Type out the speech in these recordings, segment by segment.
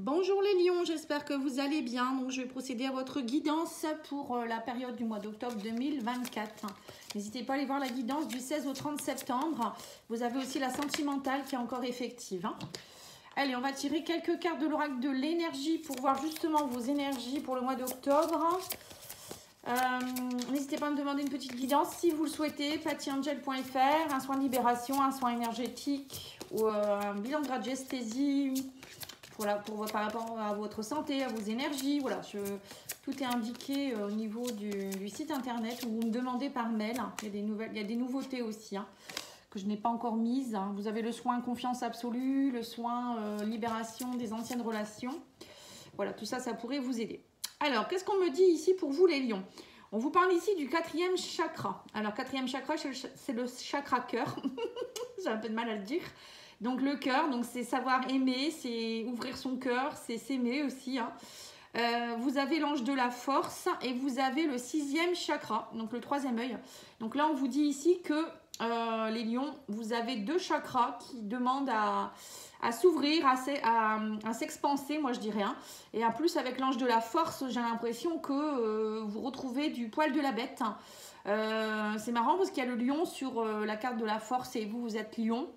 Bonjour les lions, j'espère que vous allez bien. Donc, je vais procéder à votre guidance pour la période du mois d'octobre 2024. N'hésitez pas à aller voir la guidance du 16 au 30 septembre. Vous avez aussi la sentimentale qui est encore effective. Allez, on va tirer quelques cartes de l'oracle de l'énergie pour voir justement vos énergies pour le mois d'octobre. N'hésitez pas à me demander une petite guidance si vous le souhaitez. pattyangel.fr, un soin de libération, un soin énergétique ou un bilan de radiesthésie. Voilà, par rapport à votre santé, à vos énergies, voilà, tout est indiqué au niveau du site internet où vous me demandez par mail. Il y a des nouveautés aussi que je n'ai pas encore mises. Vous avez le soin confiance absolue, le soin libération des anciennes relations. Voilà, tout ça, ça pourrait vous aider. Alors, qu'est-ce qu'on me dit ici pour vous les lions? On vous parle ici du 4e chakra. Alors, 4e chakra, c'est le chakra cœur. J'ai un peu de mal à le dire. Donc le cœur, donc c'est savoir aimer, c'est ouvrir son cœur, c'est s'aimer aussi. Vous avez l'ange de la force et vous avez le 6e chakra, donc le 3e œil. Donc là, on vous dit ici que les lions, vous avez 2 chakras qui demandent à s'ouvrir, à s'expanser, moi je dirais. Et en plus, avec l'ange de la force, j'ai l'impression que vous retrouvez du poil de la bête. C'est marrant parce qu'il y a le lion sur la carte de la force et vous êtes lion.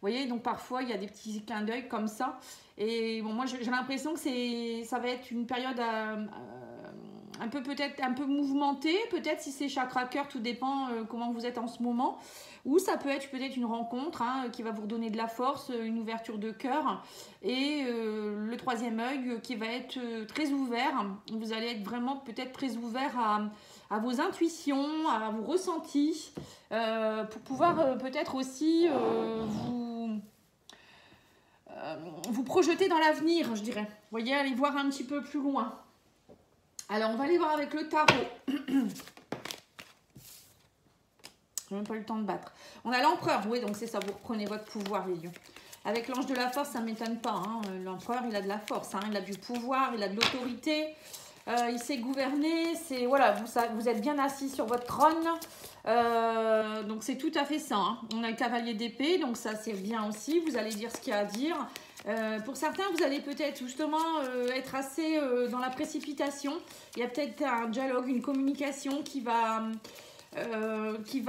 Vous voyez, donc parfois, il y a des petits clins d'œil comme ça. Et bon, moi, j'ai l'impression que ça va être une période peut-être un peu mouvementée. Peut-être si c'est chakra cœur, tout dépend comment vous êtes en ce moment. Ou ça peut être peut-être une rencontre qui va vous redonner de la force, une ouverture de cœur. Et le 3e œil qui va être très ouvert. Vous allez être vraiment peut-être très ouvert à vos intuitions, à vos ressentis. Pour pouvoir peut-être aussi vous projeter dans l'avenir, je dirais. Vous voyez, aller voir un petit peu plus loin. Alors, on va aller voir avec le tarot. J'ai même pas eu le temps de battre. On a l'empereur, oui, donc c'est ça, vous reprenez votre pouvoir, les lions. Avec l'ange de la force, ça ne m'étonne pas. L'empereur, il a de la force, il a du pouvoir, il a de l'autorité. Il sait gouverner, voilà, vous êtes bien assis sur votre trône. Donc c'est tout à fait ça. On a le cavalier d'épée, donc ça c'est bien aussi. Vous allez dire ce qu'il y a à dire. Pour certains, vous allez peut-être justement être assez dans la précipitation. Il y a peut-être un dialogue, une communication qui va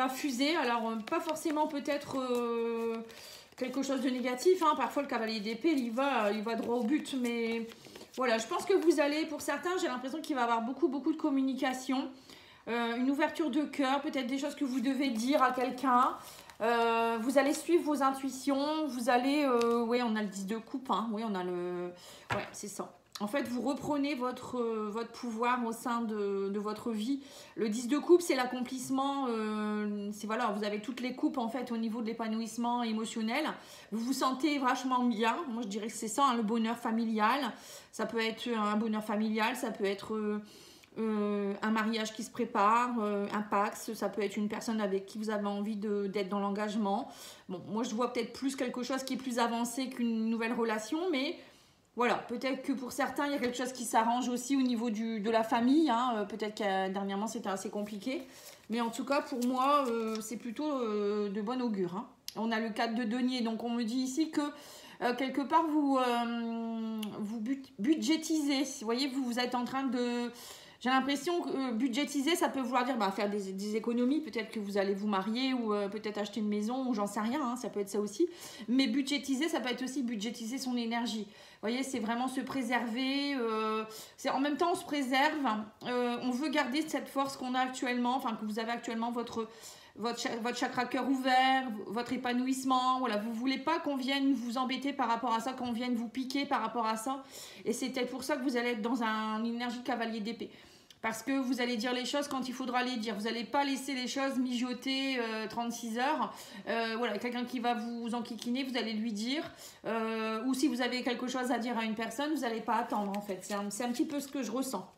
fuser. Alors pas forcément peut-être quelque chose de négatif. Parfois le cavalier d'épée, il va droit au but, mais voilà, je pense que vous allez, pour certains, j'ai l'impression qu'il va y avoir beaucoup de communication. Une ouverture de cœur, peut-être des choses que vous devez dire à quelqu'un. Vous allez suivre vos intuitions. Vous allez... oui, on a le 10 de coupe. Oui, on a le... Ouais, c'est ça. En fait, vous reprenez votre pouvoir au sein de votre vie. Le 10 de coupe, c'est l'accomplissement. Voilà, vous avez toutes les coupes en fait au niveau de l'épanouissement émotionnel. Vous vous sentez vachement bien. Moi, je dirais que c'est ça, le bonheur familial. Ça peut être un bonheur familial, ça peut être un mariage qui se prépare, un Pax, ça peut être une personne avec qui vous avez envie d'être dans l'engagement. Bon, moi, je vois peut-être plus quelque chose qui est plus avancé qu'une nouvelle relation, mais... Voilà, peut-être que pour certains, il y a quelque chose qui s'arrange aussi au niveau de la famille. Peut-être que dernièrement, c'était assez compliqué. Mais en tout cas, pour moi, c'est plutôt de bon augure. On a le 4 de denier. Donc, on me dit ici que quelque part, vous budgétisez. Vous voyez, vous êtes en train de... J'ai l'impression que budgétiser, ça peut vouloir dire faire des économies. Peut-être que vous allez vous marier ou peut-être acheter une maison ou j'en sais rien. Ça peut être ça aussi. Mais budgétiser, ça peut être aussi budgétiser son énergie. Vous voyez, c'est vraiment se préserver. En même temps, on se préserve. On veut garder cette force qu'on a actuellement, que vous avez actuellement, votre chakra cœur ouvert, votre épanouissement. Voilà, vous ne voulez pas qu'on vienne vous embêter par rapport à ça, qu'on vienne vous piquer par rapport à ça. Et c'est peut-être pour ça que vous allez être dans une énergie cavalier d'épée. Parce que vous allez dire les choses quand il faudra les dire. Vous n'allez pas laisser les choses mijoter 36 heures. Voilà, quelqu'un qui va vous enquiquiner, vous allez lui dire. Ou si vous avez quelque chose à dire à une personne, vous n'allez pas attendre en fait. C'est un petit peu ce que je ressens.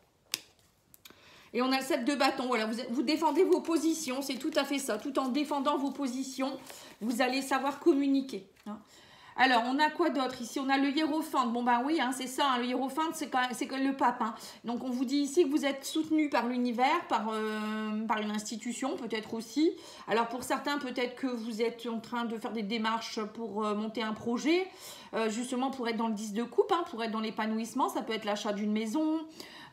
Et on a le 7 de bâton. Voilà, vous défendez vos positions. C'est tout à fait ça. Tout en défendant vos positions, vous allez savoir communiquer. Alors, on a quoi d'autre ici? On a le hiérophante. Bon, ben oui, hein, c'est ça. Hein, le hiérophante, c'est comme le pape. Hein. Donc, on vous dit ici que vous êtes soutenu par l'univers, par une institution, peut-être aussi. Alors, pour certains, peut-être que vous êtes en train de faire des démarches pour monter un projet, justement pour être dans le 10 de coupe, hein, pour être dans l'épanouissement. Ça peut être l'achat d'une maison.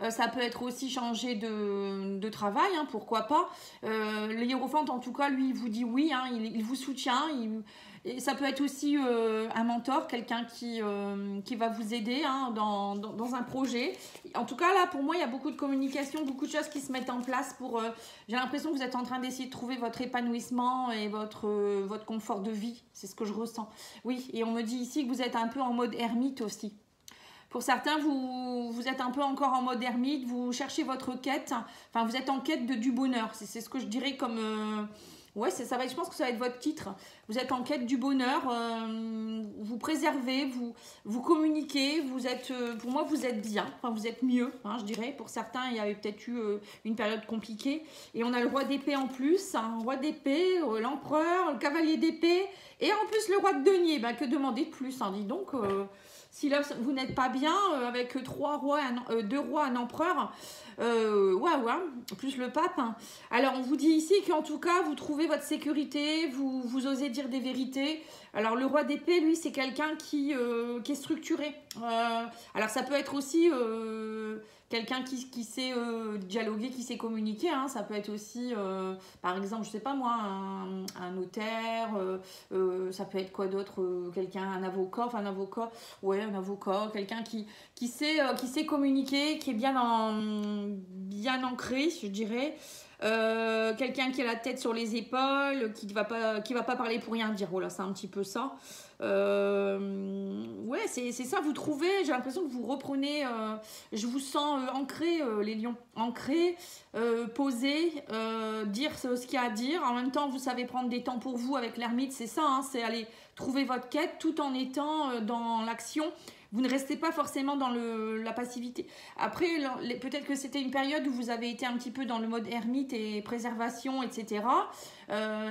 Ça peut être aussi changer de travail, hein, pourquoi pas. Le hiérophante, en tout cas, lui, il vous dit oui, hein, il vous soutient. Et ça peut être aussi un mentor, quelqu'un qui va vous aider hein, dans un projet. En tout cas, là, pour moi, il y a beaucoup de communication, beaucoup de choses qui se mettent en place pour... j'ai l'impression que vous êtes en train d'essayer de trouver votre épanouissement et votre confort de vie. C'est ce que je ressens. Oui, et on me dit ici que vous êtes un peu en mode ermite aussi. Pour certains, vous êtes un peu encore en mode ermite, vous cherchez votre quête, enfin vous êtes en quête du bonheur. C'est ce que je dirais comme... ouais, ça va, je pense que ça va être votre titre. Vous êtes en quête du bonheur, vous préservez, vous communiquez, vous êtes, pour moi vous êtes bien, enfin vous êtes mieux, hein, je dirais. Pour certains, il y avait peut-être eu une période compliquée. Et on a le roi d'épée en plus, hein, roi d'épée, l'empereur, le cavalier d'épée, et en plus le roi de denier. Ben, que demander de plus, hein, dis donc si là vous n'êtes pas bien avec 2 rois, un empereur, ouais, plus le pape. Hein. Alors on vous dit ici qu'en tout cas vous trouvez votre sécurité, vous osez dire des vérités. Alors le roi d'épée, lui, c'est quelqu'un qui est structuré. Alors ça peut être aussi quelqu'un qui sait dialoguer, qui sait communiquer. Hein. Ça peut être aussi, par exemple, je sais pas moi, un notaire. Ça peut être quoi d'autre? Quelqu'un, un avocat, ouais, un avocat, quelqu'un qui sait communiquer, qui est bien ancré, je dirais. Quelqu'un qui a la tête sur les épaules, qui va pas parler pour rien dire. Voilà, c'est un petit peu ça. Ouais, c'est ça, vous trouvez, j'ai l'impression que vous reprenez, je vous sens ancré, les lions, ancré, posé, dire ce qu'il y a à dire. En même temps, vous savez prendre des temps pour vous avec l'ermite, c'est ça, hein, c'est aller trouver votre quête tout en étant dans l'action. Vous ne restez pas forcément dans la passivité. Après, peut-être que c'était une période où vous avez été un petit peu dans le mode ermite et préservation, etc.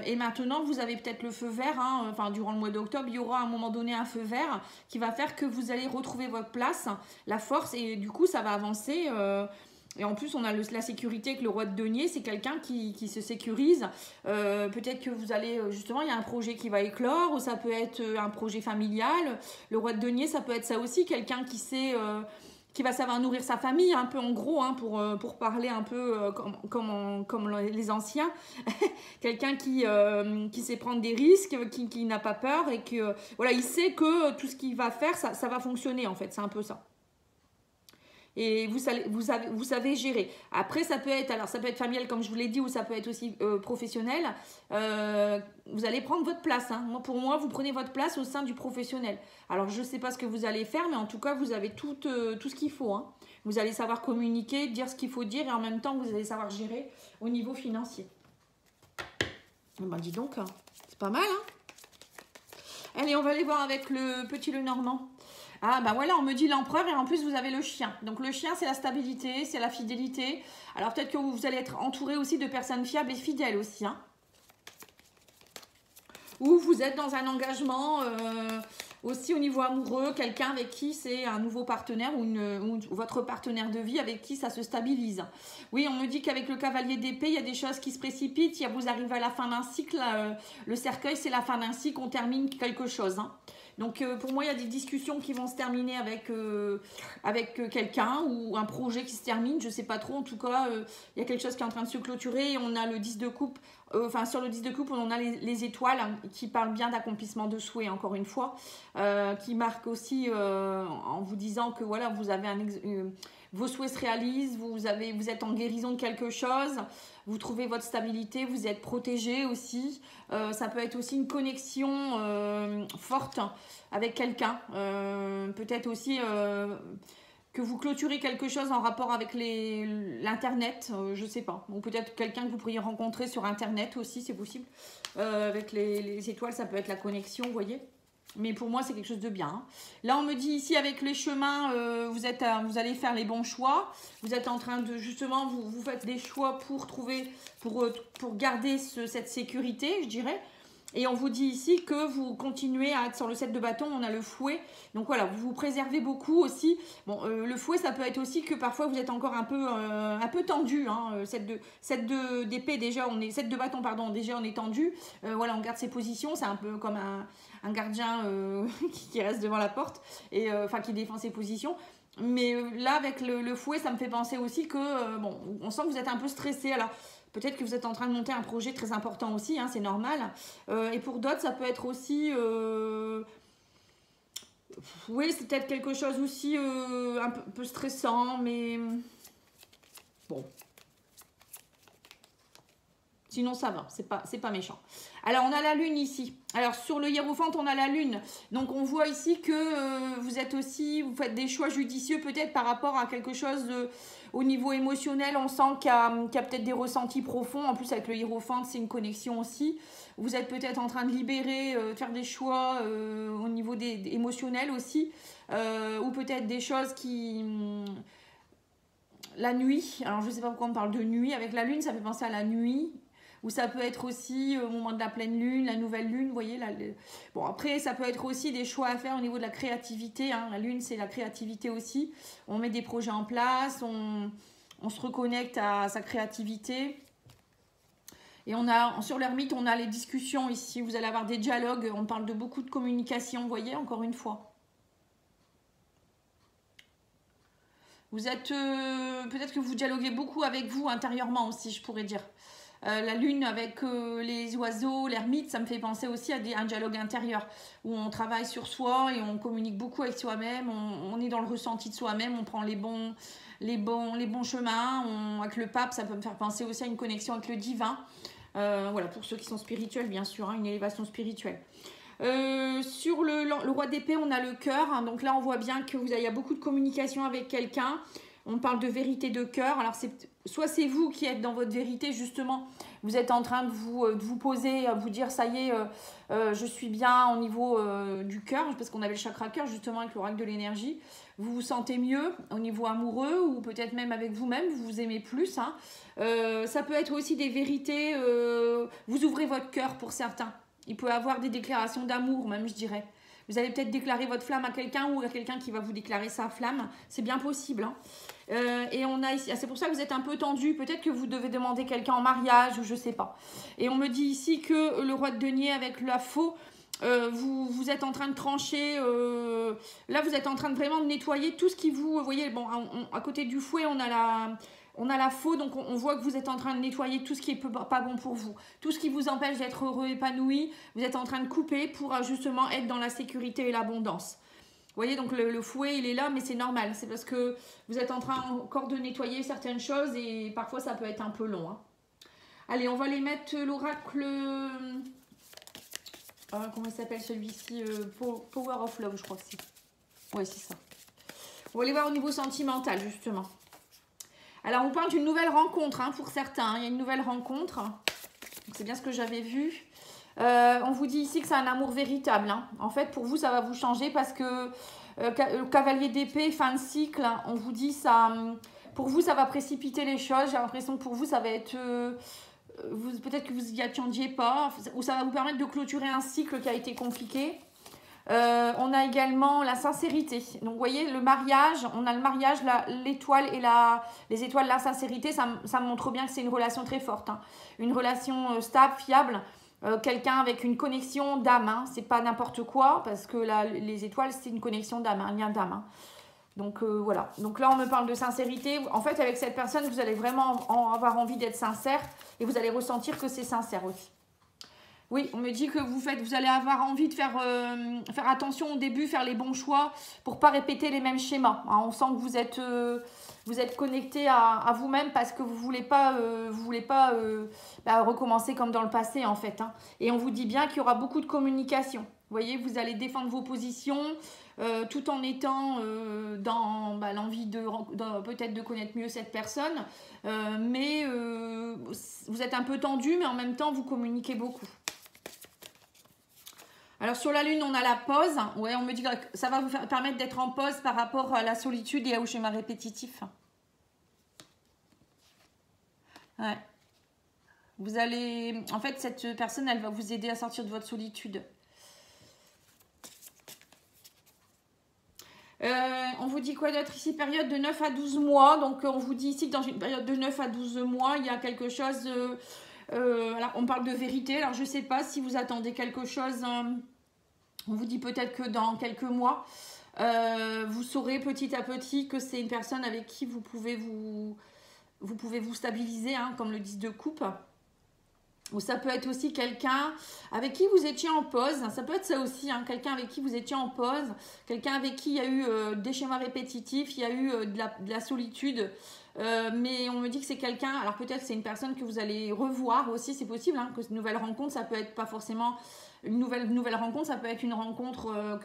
Et maintenant, vous avez peut-être le feu vert. Hein, enfin, durant le mois d'octobre, il y aura à un moment donné un feu vert qui va faire que vous allez retrouver votre place, la force, et du coup, ça va avancer. Et en plus, on a la sécurité avec le roi de denier, c'est quelqu'un qui se sécurise. Peut-être que vous allez, justement, il y a un projet qui va éclore, ou ça peut être un projet familial. Le roi de denier, ça peut être ça aussi, quelqu'un qui sait... qui va savoir nourrir sa famille, un peu en gros, hein, pour parler un peu comme les anciens. Quelqu'un qui sait prendre des risques, qui n'a pas peur, et que voilà, il sait que tout ce qu'il va faire, ça va fonctionner, en fait, c'est un peu ça. Et vous savez gérer. Après, ça peut être familial, comme je vous l'ai dit, ou ça peut être aussi professionnel. Vous allez prendre votre place. Hein. Pour moi, vous prenez votre place au sein du professionnel. Alors, je ne sais pas ce que vous allez faire, mais en tout cas, vous avez tout ce qu'il faut. Hein. Vous allez savoir communiquer, dire ce qu'il faut dire, et en même temps, vous allez savoir gérer au niveau financier. Ben, dis donc, hein. C'est pas mal. Hein. Allez, on va aller voir avec le petit Lenormand. Ah ben voilà, on me dit l'empereur et en plus vous avez le chien. Donc le chien, c'est la stabilité, c'est la fidélité. Alors peut-être que vous allez être entouré aussi de personnes fiables et fidèles aussi. Hein. Ou vous êtes dans un engagement aussi au niveau amoureux, quelqu'un avec qui c'est un nouveau partenaire ou votre partenaire de vie avec qui ça se stabilise. Oui, on me dit qu'avec le cavalier d'épée, il y a des choses qui se précipitent. Vous arrivez à la fin d'un cycle. Le cercueil, c'est la fin d'un cycle, on termine quelque chose. Hein. Donc pour moi, il y a des discussions qui vont se terminer avec quelqu'un ou un projet qui se termine, je ne sais pas trop. En tout cas, il y a quelque chose qui est en train de se clôturer et on a le 10 de coupe. Sur le 10 de coupe, on a les étoiles qui parlent bien d'accomplissement de souhait, encore une fois, qui marquent aussi en vous disant que voilà, vous avez vos souhaits se réalisent, vous êtes en guérison de quelque chose, vous trouvez votre stabilité, vous êtes protégé aussi. Ça peut être aussi une connexion forte avec quelqu'un. Peut-être aussi que vous clôturez quelque chose en rapport avec l'internet, je ne sais pas. Ou peut-être quelqu'un que vous pourriez rencontrer sur internet aussi, c'est possible. Avec les étoiles, ça peut être la connexion, vous voyez. Mais pour moi, c'est quelque chose de bien. Hein. Là, on me dit ici, avec les chemins, vous allez faire les bons choix. Vous êtes en train de, justement, vous faites des choix pour garder cette sécurité, je dirais. Et on vous dit ici que vous continuez à être sur le 7 de bâton, on a le fouet. Donc voilà, vous vous préservez beaucoup aussi. Bon, le fouet, ça peut être aussi que parfois vous êtes encore un peu tendu. Hein. 7 d'épée, déjà, 7 de bâton, pardon, déjà on est tendu. Voilà, on garde ses positions, c'est un peu comme un gardien qui reste devant la porte, et enfin qui défend ses positions. Mais là, avec le fouet, ça me fait penser aussi que, bon, on sent que vous êtes un peu stressé. Alors, peut-être que vous êtes en train de monter un projet très important aussi, hein, c'est normal. Et pour d'autres, ça peut être aussi... oui, c'est peut-être quelque chose aussi un peu stressant, mais... Bon. Sinon, ça va, c'est pas méchant. Alors, on a la lune ici. Alors, sur le hiérophante, on a la lune. Donc, on voit ici que vous faites des choix judicieux peut-être par rapport à quelque chose au niveau émotionnel. On sent qu'il y a peut-être des ressentis profonds. En plus, avec le hiérophante, c'est une connexion aussi. Vous êtes peut-être en train de libérer, faire des choix au niveau émotionnel aussi. Ou peut-être des choses qui... la nuit. Alors, je ne sais pas pourquoi on parle de nuit. Avec la lune, ça fait penser à la nuit. Ou ça peut être aussi au moment de la pleine lune, la nouvelle lune, vous voyez. Bon, après, ça peut être aussi des choix à faire au niveau de la créativité. Hein. La lune, c'est la créativité aussi. On met des projets en place, on se reconnecte à sa créativité. Et sur l'ermite, on a les discussions ici. Vous allez avoir des dialogues. On parle de beaucoup de communication, vous voyez, encore une fois. Vous êtes... peut-être que vous dialoguez beaucoup avec vous intérieurement aussi, je pourrais dire. La lune avec les oiseaux, l'ermite, ça me fait penser aussi à un dialogue intérieur où on travaille sur soi et on communique beaucoup avec soi-même, on est dans le ressenti de soi-même, on prend les bons chemins. Avec le pape, ça peut me faire penser aussi à une connexion avec le divin. Voilà, pour ceux qui sont spirituels, bien sûr, hein, une élévation spirituelle. Sur le roi d'épée, on a le cœur. Hein, donc là, on voit bien qu'il y a beaucoup de communication avec quelqu'un. On parle de vérité de cœur. Alors, soit c'est vous qui êtes dans votre vérité, justement. Vous êtes en train de vous poser, vous dire, ça y est, je suis bien au niveau du cœur. Parce qu'on avait le chakra cœur, justement, avec l'oracle de l'énergie. Vous vous sentez mieux au niveau amoureux ou peut-être même avec vous-même. Vous vous aimez plus. Hein. Ça peut être aussi des vérités. Vous ouvrez votre cœur pour certains. Il peut y avoir des déclarations d'amour, même, je dirais. Vous allez peut-être déclarer votre flamme à quelqu'un ou à quelqu'un qui va vous déclarer sa flamme. C'est bien possible. Hein. Et on a ici, c'est pour ça que vous êtes un peu tendu. Peut-être que vous devez demander quelqu'un en mariage ou je ne sais pas. Et on me dit ici que le roi de denier avec la faux, vous êtes en train de trancher. Là, vous êtes en train de vraiment nettoyer tout ce qui vous voyez, bon, à côté du fouet, on a la faux, donc on voit que vous êtes en train de nettoyer tout ce qui n'est pas bon pour vous. Tout ce qui vous empêche d'être heureux, épanoui, vous êtes en train de couper pour justement être dans la sécurité et l'abondance. Vous voyez, donc le fouet, il est là, mais c'est normal. C'est parce que vous êtes en train encore de nettoyer certaines choses et parfois ça peut être un peu long. Hein. Allez, on va les mettre l'oracle... comment il s'appelle celui-ci Power of Love, je crois que c'est. Oui, c'est ça. On va les voir au niveau sentimental, justement. Alors, on parle d'une nouvelle rencontre, hein, pour certains. Hein. Il y a une nouvelle rencontre. C'est bien ce que j'avais vu. On vous dit ici que c'est un amour véritable. Hein. En fait, pour vous, ça va vous changer parce que le cavalier d'épée, fin de cycle, hein, on vous dit ça... pour vous, ça va précipiter les choses. J'ai l'impression que pour vous, ça va être... peut-être que vous n'y attendiez pas. Ou ça va vous permettre de clôturer un cycle qui a été compliqué. On a également la sincérité. Donc, vous voyez, le mariage, on a le mariage, l'étoile et les étoiles, la sincérité, ça montre bien que c'est une relation très forte. Hein. Une relation stable, fiable, quelqu'un avec une connexion d'âme. Hein. C'est pas n'importe quoi, parce que les étoiles, c'est une connexion d'âme, un lien d'âme. Hein. Donc, voilà. Donc là, on me parle de sincérité. En fait, avec cette personne, vous allez vraiment avoir envie d'être sincère et vous allez ressentir que c'est sincère aussi. Oui, on me dit que vous allez avoir envie de faire attention au début, faire les bons choix pour ne pas répéter les mêmes schémas. Hein, on sent que vous êtes connecté à vous-même parce que vous voulez pas recommencer comme dans le passé en fait. Hein. Et on vous dit bien qu'il y aura beaucoup de communication. Vous voyez, vous allez défendre vos positions tout en étant dans l'envie peut-être de connaître mieux cette personne. Mais vous êtes un peu tendu, mais en même temps, vous communiquez beaucoup. Alors, sur la lune, on a la pause. Ouais, on me dit que ça va vous permettre d'être en pause par rapport à la solitude et au schéma répétitif. Ouais. Vous allez... En fait, cette personne, elle va vous aider à sortir de votre solitude. On vous dit quoi d'autre ici? Période de 9 à 12 mois. Donc, on vous dit ici que dans une période de 9 à 12 mois, il y a quelque chose... alors, on parle de vérité. Alors, je ne sais pas si vous attendez quelque chose. On vous dit peut-être que dans quelques mois, vous saurez petit à petit que c'est une personne avec qui vous pouvez vous stabiliser, hein, comme le 10 de coupe. Ou ça peut être aussi quelqu'un avec qui vous étiez en pause. Ça peut être ça aussi, hein, quelqu'un avec qui vous étiez en pause. Quelqu'un avec qui il y a eu des schémas répétitifs, il y a eu de la solitude. Mais on me dit que c'est quelqu'un, alors peut-être que c'est une personne que vous allez revoir aussi, c'est possible, hein, que cette nouvelle rencontre, ça peut être pas forcément une nouvelle rencontre, ça peut être une rencontre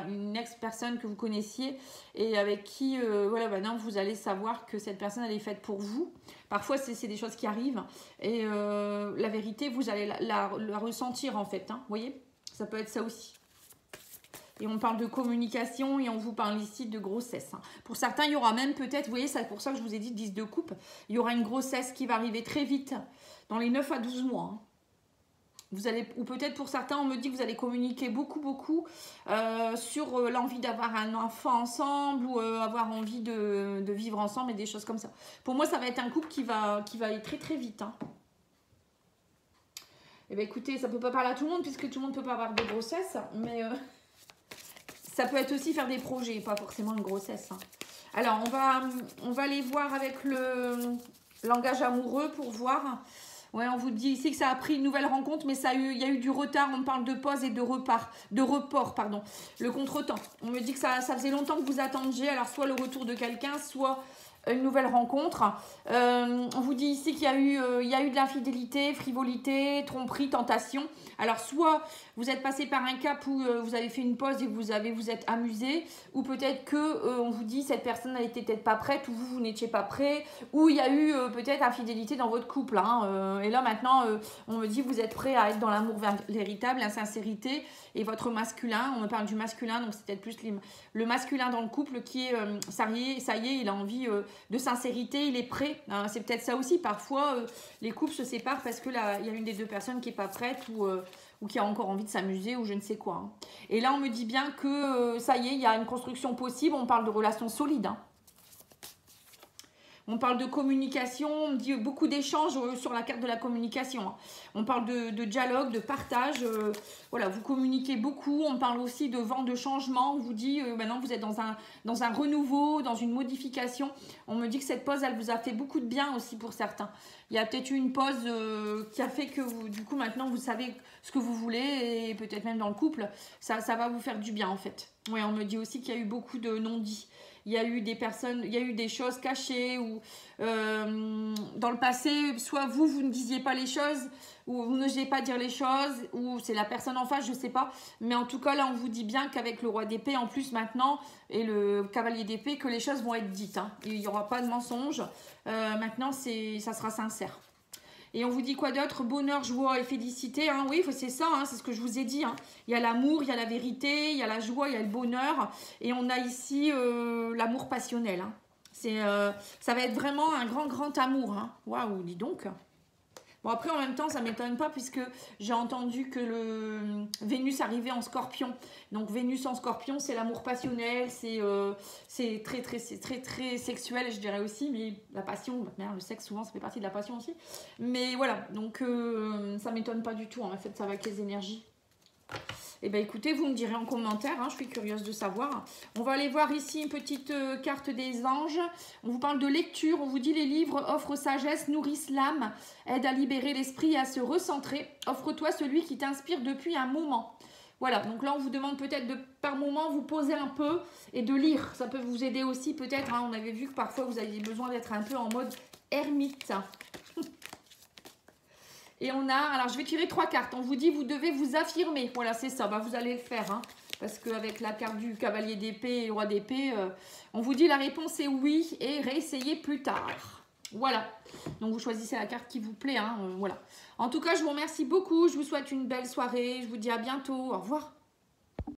une ex-personne que vous connaissiez et avec qui, voilà, maintenant vous allez savoir que cette personne, elle est faite pour vous. Parfois, c'est des choses qui arrivent et la vérité, vous allez la ressentir en fait, hein, vous voyez, ça peut être ça aussi. Et on parle de communication et on vous parle ici de grossesse. Pour certains, il y aura même peut-être, vous voyez, c'est pour ça que je vous ai dit 10 de coupe, il y aura une grossesse qui va arriver très vite, dans les 9 à 12 mois. Vous allez, ou peut-être pour certains, on me dit que vous allez communiquer beaucoup sur l'envie d'avoir un enfant ensemble ou avoir envie de vivre ensemble et des choses comme ça. Pour moi, ça va être un couple qui va aller très vite. Hein. Eh bien, écoutez, ça ne peut pas parler à tout le monde puisque tout le monde ne peut pas avoir de grossesse, mais... ça peut être aussi faire des projets, pas forcément une grossesse. Hein. Alors, on va aller voir avec le langage amoureux pour voir. Ouais, on vous dit ici que ça a pris une nouvelle rencontre, mais il y a eu du retard. On parle de pause et de report, pardon. Le contretemps. On me dit que ça faisait longtemps que vous attendiez. Alors, soit le retour de quelqu'un, soit une nouvelle rencontre. On vous dit ici qu'il y a eu de l'infidélité, frivolité, tromperie, tentation. Alors, soit vous êtes passé par un cap où vous avez fait une pause et vous êtes amusé, ou peut-être que on vous dit cette personne n'était peut-être pas prête, ou vous n'étiez pas prêt, ou il y a eu peut-être infidélité dans votre couple. Hein, et là, maintenant, on me dit vous êtes prêt à être dans l'amour véritable, la sincérité, et votre masculin, on me parle du masculin, donc c'est peut-être plus le masculin dans le couple qui est, ça y est, il a envie de sincérité, il est prêt. Hein, c'est peut-être ça aussi, parfois, les couples se séparent parce que là, il y a une des deux personnes qui n'est pas prête, ou qui a encore envie de s'amuser ou je ne sais quoi. Hein. Et là, on me dit bien que ça y est, il y a une construction possible. On parle de relations solides. Hein. On parle de communication, on me dit beaucoup d'échanges sur la carte de la communication. Hein. On parle de dialogue, de partage. Voilà, vous communiquez beaucoup. On parle aussi de vent de changement. On vous dit maintenant vous êtes dans un renouveau, dans une modification. On me dit que cette pause, elle vous a fait beaucoup de bien aussi pour certains. Il y a peut-être eu une pause qui a fait que vous, du coup maintenant vous savez ce que vous voulez et peut-être même dans le couple, ça va vous faire du bien en fait. Oui, on me dit aussi qu'il y a eu beaucoup de non-dits. Il y a eu des personnes, il y a eu des choses cachées ou dans le passé, soit vous ne disiez pas les choses ou vous n'osiez pas dire les choses ou c'est la personne en face, je ne sais pas. Mais en tout cas, là, on vous dit bien qu'avec le roi d'épée en plus maintenant et le cavalier d'épée, que les choses vont être dites. Hein. Il n'y aura pas de mensonge. Maintenant, ça sera sincère. Et on vous dit quoi d'autre? Bonheur, joie et félicité. Hein. Oui, c'est ça, hein, c'est ce que je vous ai dit. Hein. Il y a l'amour, il y a la vérité, il y a la joie, il y a le bonheur. Et on a ici l'amour passionnel. Hein. Ça va être vraiment un grand amour. Hein. Waouh, dis donc. Bon, après, en même temps, ça ne m'étonne pas puisque j'ai entendu que le Vénus arrivait en Scorpion. Donc, Vénus en Scorpion, c'est l'amour passionnel, c'est très sexuel, je dirais aussi. Mais la passion, le sexe, souvent, ça fait partie de la passion aussi. Mais voilà, donc ça ne m'étonne pas du tout. En fait, ça va avec les énergies. Eh bien, écoutez, vous me direz en commentaire, hein, je suis curieuse de savoir. On va aller voir ici une petite carte des anges. On vous parle de lecture, on vous dit les livres offrent sagesse, nourrissent l'âme, aident à libérer l'esprit et à se recentrer. Offre-toi celui qui t'inspire depuis un moment. Voilà, donc là, on vous demande peut-être de, par moment, vous poser un peu et de lire. Ça peut vous aider aussi peut-être, hein, on avait vu que parfois, vous aviez besoin d'être un peu en mode ermite. Et on a, alors je vais tirer 3 cartes. On vous dit, vous devez vous affirmer. Voilà, c'est ça, bah, vous allez le faire. Hein, parce qu'avec la carte du cavalier d'épée et roi d'épée, on vous dit la réponse est oui et réessayez plus tard. Voilà. Donc vous choisissez la carte qui vous plaît. Hein, voilà. En tout cas, je vous remercie beaucoup. Je vous souhaite une belle soirée. Je vous dis à bientôt. Au revoir.